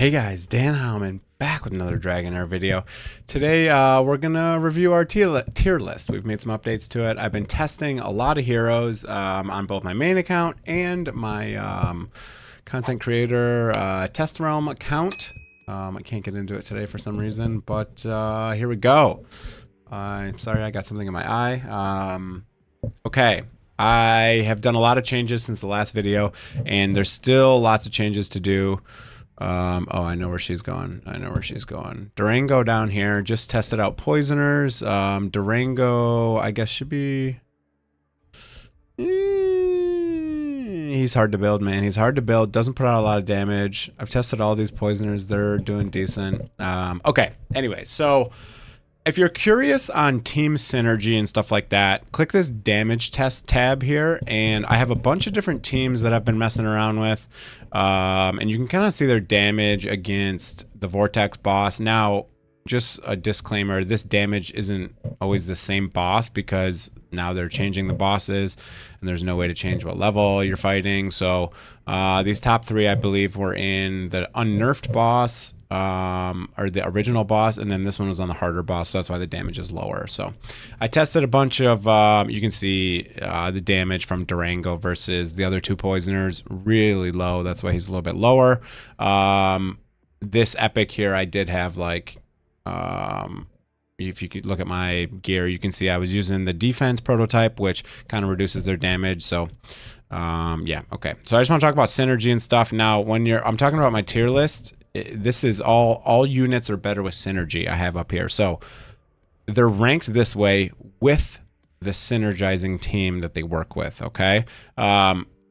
Hey guys, Dan Howman back with another Dragonheir video. Today we're going to review our tier list. We've made some updates to it. I've been testing a lot of heroes on both my main account and my content creator test realm account. I can't get into it today for some reason, but here we go. I'm sorry, I got something in my eye. Okay. I have done a lot of changes since the last video, and there's still lots of changes to do. Oh, I know where she's going. Durango down here. Just tested out poisoners. Durango, I guess, should be... He's hard to build, man. He's hard to build. Doesn't put out a lot of damage. I've tested all these poisoners. They're doing decent. Okay. Anyway, so... if you're curious on team synergy and stuff like that, click this damage test tab here, and I have a bunch of different teams that I've been messing around with, and you can kind of see their damage against the Vortex boss. Now, just a disclaimer, this damage isn't always the same boss because now they're changing the bosses, and there's no way to change what level you're fighting. So these top three, I believe, were in the unnerfed boss, or the original boss, and then this one was on the harder boss, so that's why the damage is lower. So I tested a bunch of, you can see the damage from Durango versus the other two poisoners, really low. That's why he's a little bit lower. This epic here, I did have like, if you could look at my gear, you can see I was using the defense prototype, which kind of reduces their damage. So yeah, okay. So I just want to talk about synergy and stuff. Now, when I'm talking about my tier list, this is all units are better with synergy I have up here. So they're ranked this way with the synergizing team that they work with, okay?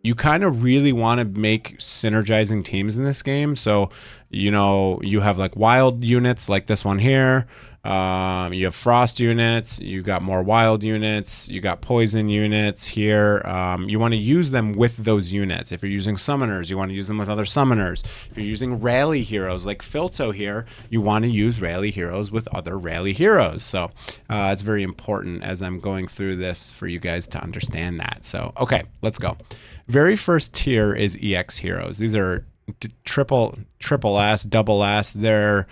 You kind of really want to make synergizing teams in this game. So, you know, you have like wild units like this one here. You have frost units, you got more wild units, you got poison units here. You want to use them with those units. If you're using summoners, you want to use them with other summoners. If you're using rally heroes like Filto here, you want to use rally heroes with other rally heroes. So it's very important as I'm going through this for you guys to understand that. So, okay, let's go. Very first tier is EX heroes. These are triple S, double S. They're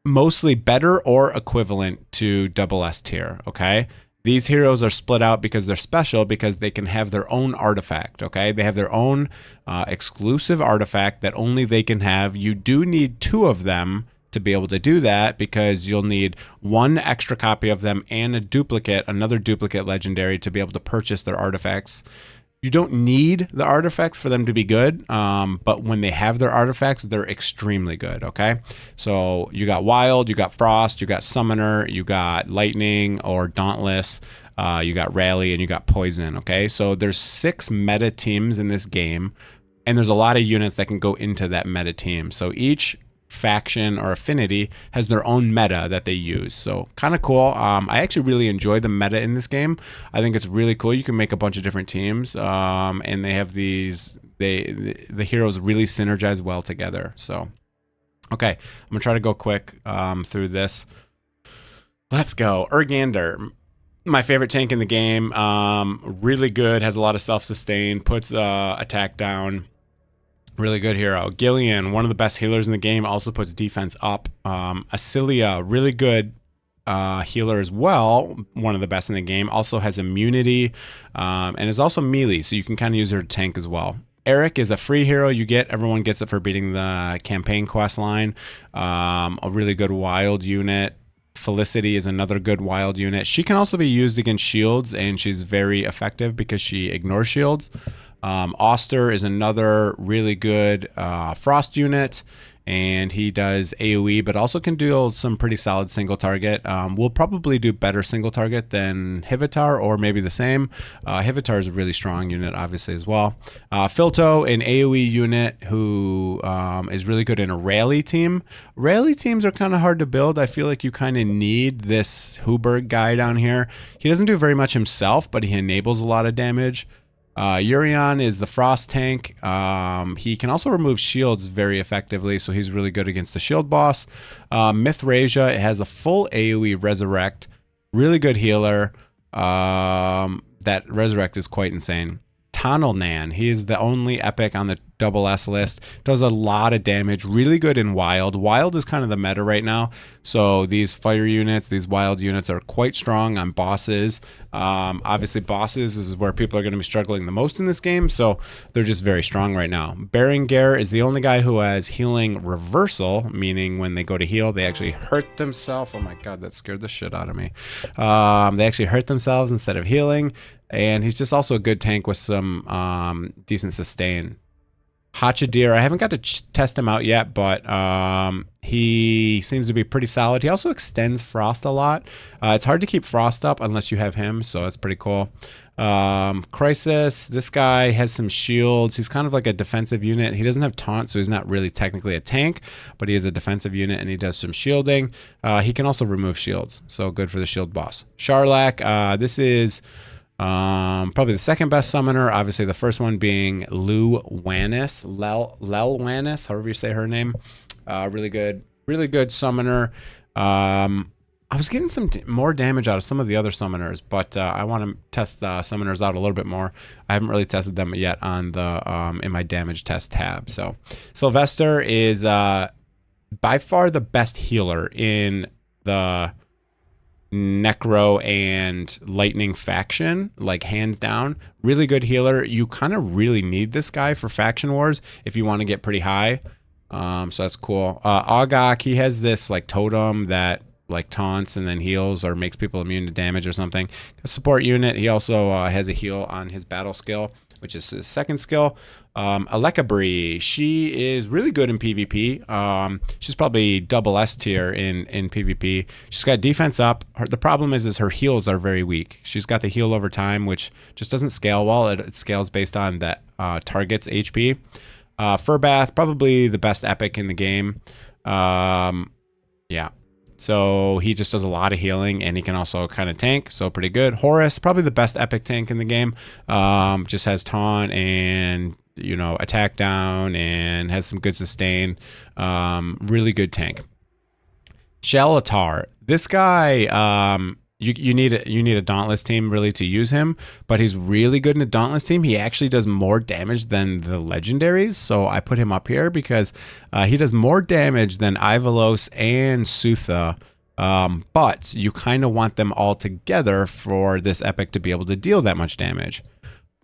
mostly better or equivalent to double S tier, okay? These heroes are split out because they're special, because they can have their own artifact, okay? They have their own exclusive artifact that only they can have. You do need two of them to be able to do that, because you'll need one extra copy of them and another duplicate legendary to be able to purchase their artifacts. You don't need the artifacts for them to be good, but when they have their artifacts, they're extremely good, okay? So you got Wild, you got Frost, you got Summoner, you got Lightning or Dauntless, you got Rally, and you got Poison, okay? So there's 6 meta teams in this game, and there's a lot of units that can go into that meta team. So each faction or affinity has their own meta that they use, so kind of cool. I actually really enjoy the meta in this game. I think it's really cool. You can make a bunch of different teams, and they have these, the heroes really synergize well together. So okay, I'm gonna try to go quick through this. Let's go. Urgander, my favorite tank in the game. Really good, has a lot of self-sustain, puts attack down. Really good hero. Gillian, one of the best healers in the game, also puts defense up. Asilia, really good healer as well, one of the best in the game. Also has immunity, and is also melee, so you can kind of use her to tank as well. Eric is a free hero you get. Everyone gets it for beating the campaign quest line. A really good wild unit. Felicity is another good wild unit. She can also be used against shields, and she's very effective because she ignores shields. Oster is another really good frost unit, and he does AoE, but also can do some pretty solid single target. We'll probably do better single target than Hivitar, or maybe the same. Hivitar is a really strong unit, obviously, as well. Filto, an AoE unit who is really good in a rally team. Rally teams are kind of hard to build. I feel like you kind of need this Huberg guy down here. He doesn't do very much himself, but he enables a lot of damage. Urion is the frost tank. He can also remove shields very effectively, so he's really good against the shield boss. Mithrasia has a full AoE resurrect, really good healer. That resurrect is quite insane. Tonalnan, he is the only epic on the double S list. Does a lot of damage. Really good in wild. Wild is kind of the meta right now. So these fire units, these wild units are quite strong on bosses. Obviously bosses is where people are going to be struggling the most in this game. So they're just very strong right now. Dragonheir is the only guy who has healing reversal, meaning when they go to heal, they actually hurt themselves. Oh my God, that scared the shit out of me. They actually hurt themselves instead of healing. And he's just also a good tank with some decent sustain. Hachadir, I haven't got to test him out yet, but he seems to be pretty solid. He also extends Frost a lot. It's hard to keep Frost up unless you have him, so that's pretty cool. Crisis, this guy has some shields. He's kind of like a defensive unit. He doesn't have taunt, so he's not really technically a tank, but he is a defensive unit and he does some shielding. He can also remove shields, so good for the shield boss. Charlak, this is probably the second best summoner. Obviously, the first one being Lel Wanis, however you say her name. Really good summoner. I was getting some more damage out of some of the other summoners, but I want to test the summoners out a little bit more. I haven't really tested them yet on the in my damage test tab. So Sylvester is by far the best healer in the Necro and Lightning faction, like hands down. Really good healer. You kind of really need this guy for faction wars if you want to get pretty high. So that's cool. Augok, he has this like totem that like taunts and then heals or makes people immune to damage or something. A support unit. He also has a heal on his battle skill, which is his second skill. Alekabri, she is really good in PvP. She's probably double S tier in PvP. She's got defense up. The problem is her heals are very weak. She's got the heal over time, which just doesn't scale well. It scales based on that target's HP. Furbath, probably the best epic in the game. Yeah. So he just does a lot of healing, and he can also kind of tank, so pretty good. Horus, probably the best epic tank in the game. Just has taunt and, you know, attack down and has some good sustain. Really good tank. Shalatar, this guy, you need a Dauntless team really to use him, but he's really good in a Dauntless team. He actually does more damage than the legendaries, so I put him up here because he does more damage than Ivalos and Sutha, but you kind of want them all together for this epic to be able to deal that much damage.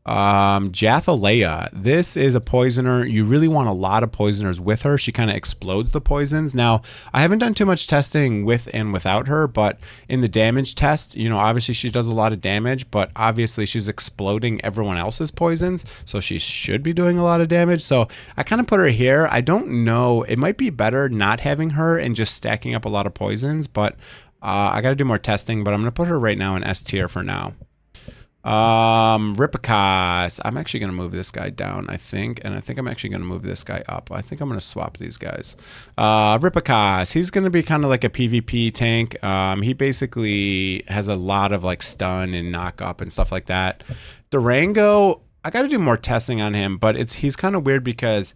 Jathalea, this is a poisoner. You really want a lot of poisoners with her. She kind of explodes the poisons. Now, I haven't done too much testing with and without her, but in the damage test, you know, obviously she does a lot of damage, but obviously she's exploding everyone else's poisons, so she should be doing a lot of damage. So I kind of put her here. I don't know. It might be better not having her and just stacking up a lot of poisons, but I got to do more testing, but I'm going to put her right now in S tier for now. Ripikas, I'm actually going to move this guy down, I think, and I think I'm actually going to move this guy up. I think I'm going to swap these guys. Ripikas, he's going to be kind of like a PvP tank. He basically has a lot of like stun and knock up and stuff like that. Durango, I got to do more testing on him, but he's kind of weird because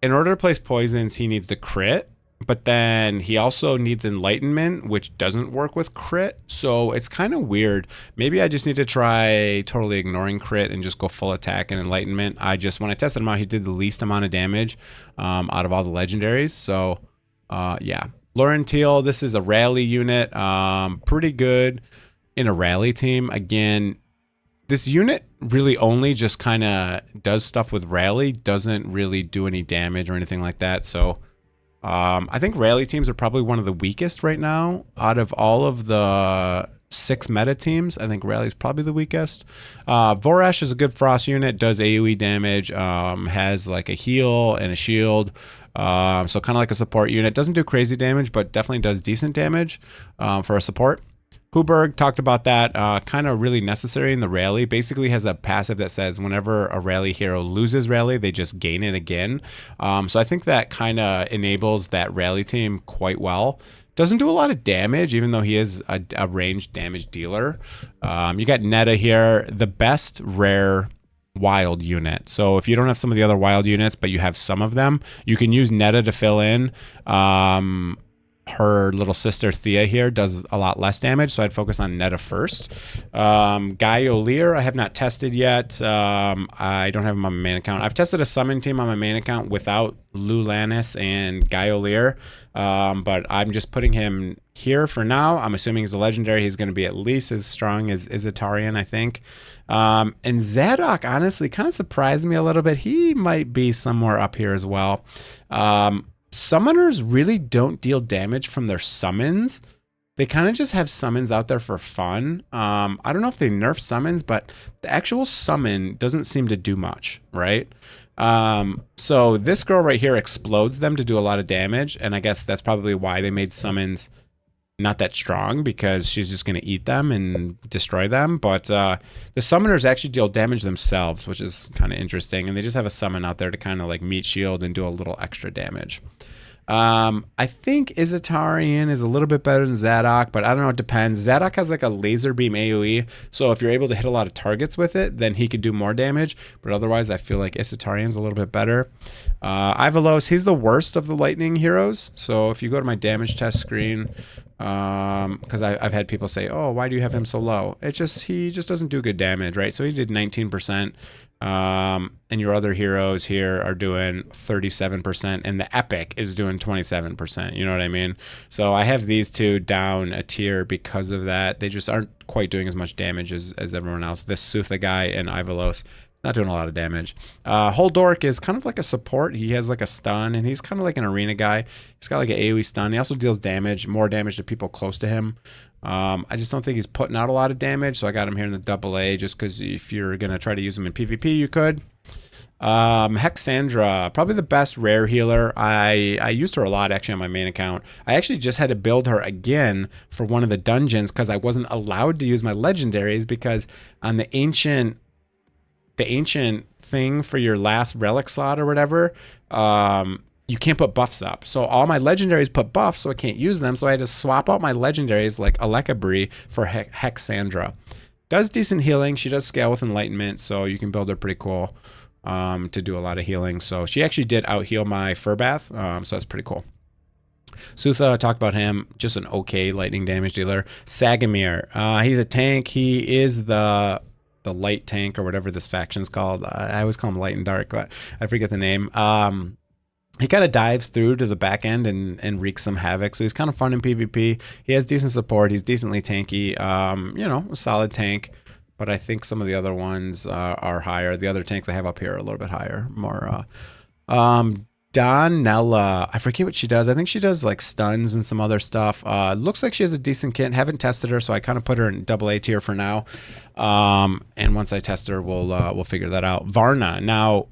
in order to place poisons, he needs to crit. But then he also needs enlightenment, which doesn't work with crit. So it's kind of weird. Maybe I just need to try totally ignoring crit and just go full attack and enlightenment. When I tested him out, he did the least amount of damage out of all the legendaries. So yeah. Laurentiel, this is a rally unit. Pretty good in a rally team. Again, this unit really only just kind of does stuff with rally. Doesn't really do any damage or anything like that. So I think rally teams are probably one of the weakest right now out of all of the 6 meta teams. I think rally is probably the weakest. Vorash is a good frost unit, does AoE damage, has like a heal and a shield. So kind of like a support unit. Doesn't do crazy damage, but definitely does decent damage for a support. Huberg, talked about that, kind of really necessary in the rally. Basically has a passive that says whenever a rally hero loses rally, they just gain it again. So I think that kind of enables that rally team quite well. Doesn't do a lot of damage, even though he is a ranged damage dealer. You got Netta here, the best rare wild unit. So if you don't have some of the other wild units, but you have some of them, you can use Netta to fill in. her little sister Thea here does a lot less damage, so I'd focus on Netta first. Guy O'Lear, I have not tested yet. I don't have him on my main account. I've tested a summon team on my main account without Lulanis and Guy O'Lear, but I'm just putting him here for now. I'm assuming he's a legendary. He's going to be at least as strong as Izatarian, I think. And Zadok, honestly, kind of surprised me a little bit. He might be somewhere up here as well. Summoners really don't deal damage from their summons. They kind of just have summons out there for fun. I don't know if they nerf summons, but the actual summon doesn't seem to do much, right? So this girl right here explodes them to do a lot of damage, and I guess that's probably why they made summons not that strong, because she's just going to eat them and destroy them. But the summoners actually deal damage themselves, which is kind of interesting, and they just have a summon out there to kind of like meet shield and do a little extra damage. I think Izatarian is a little bit better than Zadok, but I don't know, it depends. Zadok has like a laser beam AoE, so if you're able to hit a lot of targets with it, then he could do more damage, but otherwise I feel like Izatarian's a little bit better. Ivalos, he's the worst of the lightning heroes, so if you go to my damage test screen, because I've had people say, oh, why do you have him so low? He just doesn't do good damage, right? So he did 19%. And your other heroes here are doing 37%, and the epic is doing 27%. You know what I mean? So I have these two down a tier because of that. They just aren't quite doing as much damage as everyone else. This Sutha guy and Ivalos, not doing a lot of damage. Holdork is kind of like a support. He has like a stun, and he's kind of like an arena guy. He's got like an AoE stun. He also deals damage, more damage to people close to him. I just don't think he's putting out a lot of damage, so I got him here in the AA, just because if you're going to try to use him in PvP, you could. Hexandra, probably the best rare healer. I used her a lot actually on my main account. I actually just had to build her again for one of the dungeons because I wasn't allowed to use my legendaries, because on the ancient thing for your last relic slot or whatever, you can't put buffs up. So all my legendaries put buffs, so I can't use them. So I had to swap out my legendaries like Alekabri for Hexandra. Does decent healing. She does scale with enlightenment, so you can build her pretty cool to do a lot of healing. So she actually did out heal my Furbath, so that's pretty cool. Sutha, I talked about him, just an okay lightning damage dealer. Sagamir, he's a tank. He is the light tank or whatever this faction's called. I always call him light and dark, but I forget the name. He kind of dives through to the back end and wreaks some havoc. So he's kind of fun in PvP. He has decent support. He's decently tanky. You know, a solid tank. But I think some of the other ones are higher. The other tanks I have up here are a little bit higher. More. Donella, I forget what she does. I think she does like stuns and some other stuff. Looks like she has a decent kit. Haven't tested her, so I kind of put her in AA tier for now. And once I test her, we'll figure that out. Varna. Now,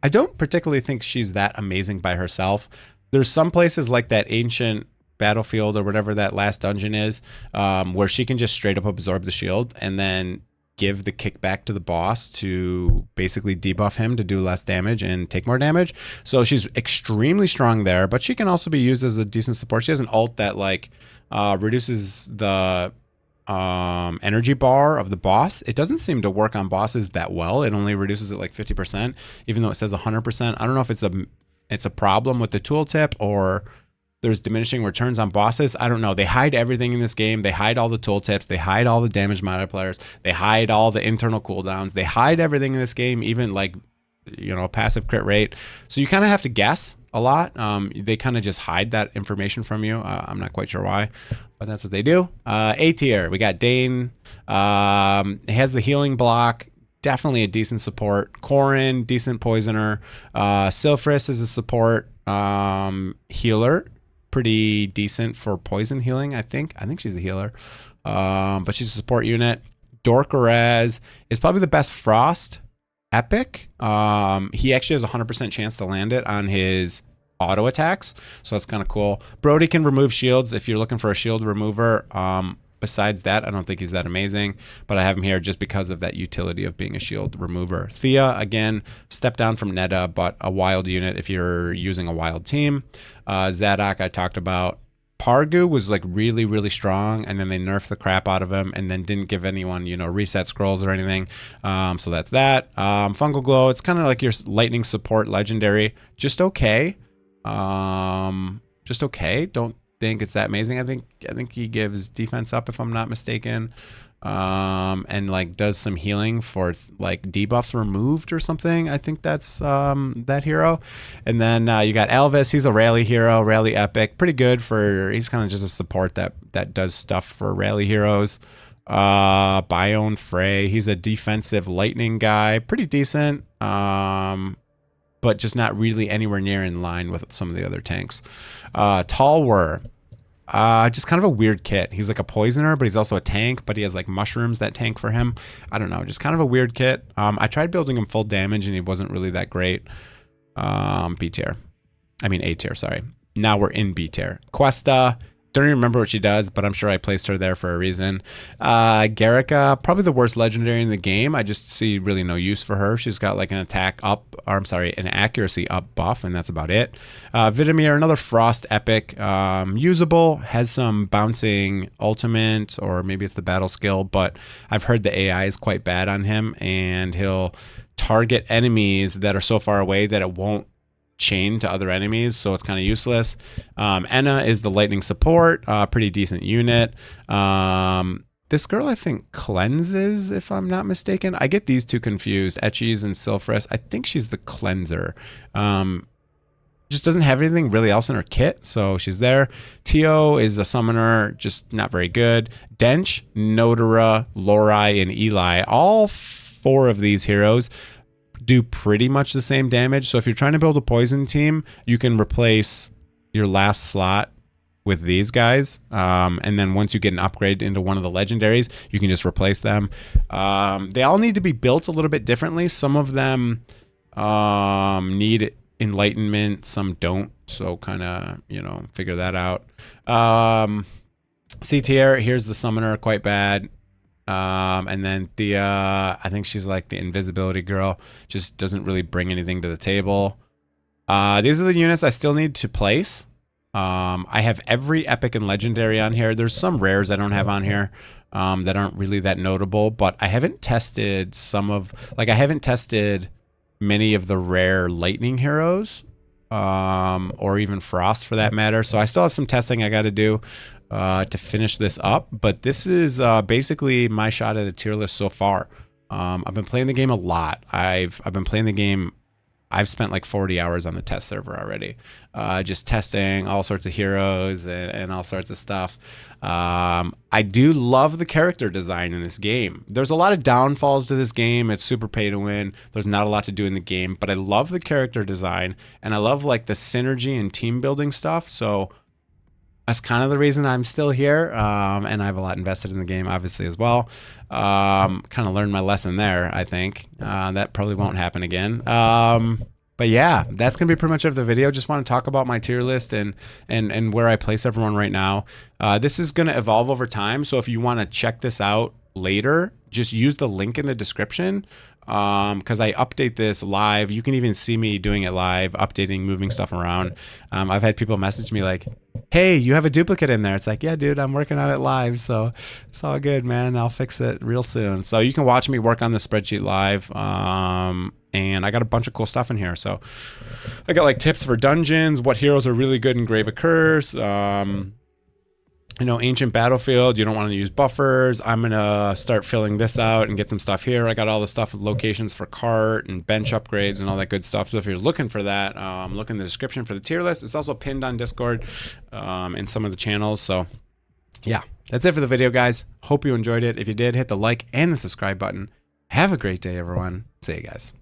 I don't particularly think she's that amazing by herself. There's some places like that ancient battlefield or whatever that last dungeon is, where she can just straight up absorb the shield and then give the kickback to the boss to basically debuff him to do less damage and take more damage. So she's extremely strong there, but she can also be used as a decent support. She has an ult that like reduces the energy bar of the boss. It doesn't seem to work on bosses that well. It only reduces it like 50%, even though it says 100%. I don't know if it's a problem with the tooltip or there's diminishing returns on bosses. I don't know. They hide everything in this game. They hide all the tooltips. They hide all the damage multipliers. They hide all the internal cooldowns. They hide everything in this game, even like, you know, passive crit rate. So you kind of have to guess a lot. They kind of just hide that information from you. I'm not quite sure why, but that's what they do. A tier, we got Dane. He has the healing block. Definitely a decent support. Corrin, decent poisoner. Silphris is a support healer. Pretty decent for poison healing, I think. I think she's a healer. But she's a support unit. Dorkarez is probably the best Frost epic. He actually has a 100% chance to land it on his auto attacks, so that's kind of cool. Brody can remove shields if you're looking for a shield remover. Besides that, I don't think he's that amazing, but I have him here just because of that utility of being a shield remover. Thea, again, step down from Netta, but a wild unit if you're using a wild team. Zadok, I talked about. Pargu was like really, really strong, and then they nerfed the crap out of him and then didn't give anyone, you know, reset scrolls or anything. So that's that. Fungal Glow, it's kind of like your lightning support legendary. Just okay. Just okay. Don't think it's that amazing. I think he gives defense up if I'm not mistaken, and like does some healing for like debuffs removed or something. I think that's that hero. And then you got Elvis. He's a rally hero, rally epic, pretty good for. He's kind of just a support that does stuff for rally heroes. Bione Frey. He's a defensive lightning guy, pretty decent. But just not really anywhere near in line with some of the other tanks. Talwar, just kind of a weird kit. He's like a poisoner, but he's also a tank, but he has like mushrooms that tank for him. I don't know, just kind of a weird kit. I tried building him full damage and he wasn't really that great. B tier. I mean A tier, sorry. Now we're in B tier. Questa. Don't even remember what she does, but I'm sure I placed her there for a reason. Garrica, probably the worst legendary in the game. I just see really no use for her. She's got like an attack up, or I'm sorry, an accuracy up buff, and that's about it. Vidimir, another frost epic. Usable, has some bouncing ultimate, or maybe it's the battle skill, but I've heard the AI is quite bad on him, and he'll target enemies that are so far away that it won't chain to other enemies, so it's kind of useless. Enna is the lightning support, pretty decent unit. This girl I think cleanses, if I'm not mistaken. I get these two confused, Etchies and Sylphris. I think she's the cleanser. Just doesn't have anything really else in her kit, so she's there. Tio is the summoner, just not very good. Dench, Nodara, Lorai, and Eli, all 4 of these heroes do pretty much the same damage. So if you're trying to build a poison team, you can replace your last slot with these guys. And then once you get an upgrade into one of the legendaries, you can just replace them. They all need to be built a little bit differently. Some of them need enlightenment, some don't. So kind of, you know, figure that out. C tier, here's the summoner, quite bad. And then Thea, I think she's like the invisibility girl, just doesn't really bring anything to the table. These are the units I still need to place. I have every epic and legendary on here. There's some rares I don't have on here that aren't really that notable, but I haven't tested I haven't tested many of the rare lightning heroes, or even frost for that matter. So I still have some testing I got to do to finish this up, but this is basically my shot at a tier list so far. I've been playing the game a lot. I've been playing the game. I've spent like 40 hours on the test server already, just testing all sorts of heroes and all sorts of stuff. I do love the character design in this game. There's a lot of downfalls to this game. It's super pay to win. There's not a lot to do in the game, but I love the character design, and I love like the synergy and team building stuff. So that's kind of the reason I'm still here, and I have a lot invested in the game, obviously, as well. Kind of learned my lesson there, I think. That probably won't happen again. But yeah, that's going to be pretty much of the video. Just want to talk about my tier list and where I place everyone right now. This is going to evolve over time, so if you want to check this out later, just use the link in the description. Because I update this live. You can even see me doing it live, updating, moving stuff around. I've had people message me like, hey, you have a duplicate in there. It's like, yeah, dude, I'm working on it live. So it's all good, man. I'll fix it real soon. So you can watch me work on the spreadsheet live. And I got a bunch of cool stuff in here. So I got like tips for dungeons, what heroes are really good in Grave of Curse, you know, Ancient Battlefield, you don't want to use buffers. I'm going to start filling this out and get some stuff here. I got all the stuff with locations for cart and bench upgrades and all that good stuff. So if you're looking for that, look in the description for the tier list. It's also pinned on Discord in some of the channels. So yeah, that's it for the video, guys. Hope you enjoyed it. If you did, hit the like and the subscribe button. Have a great day, everyone. See you guys.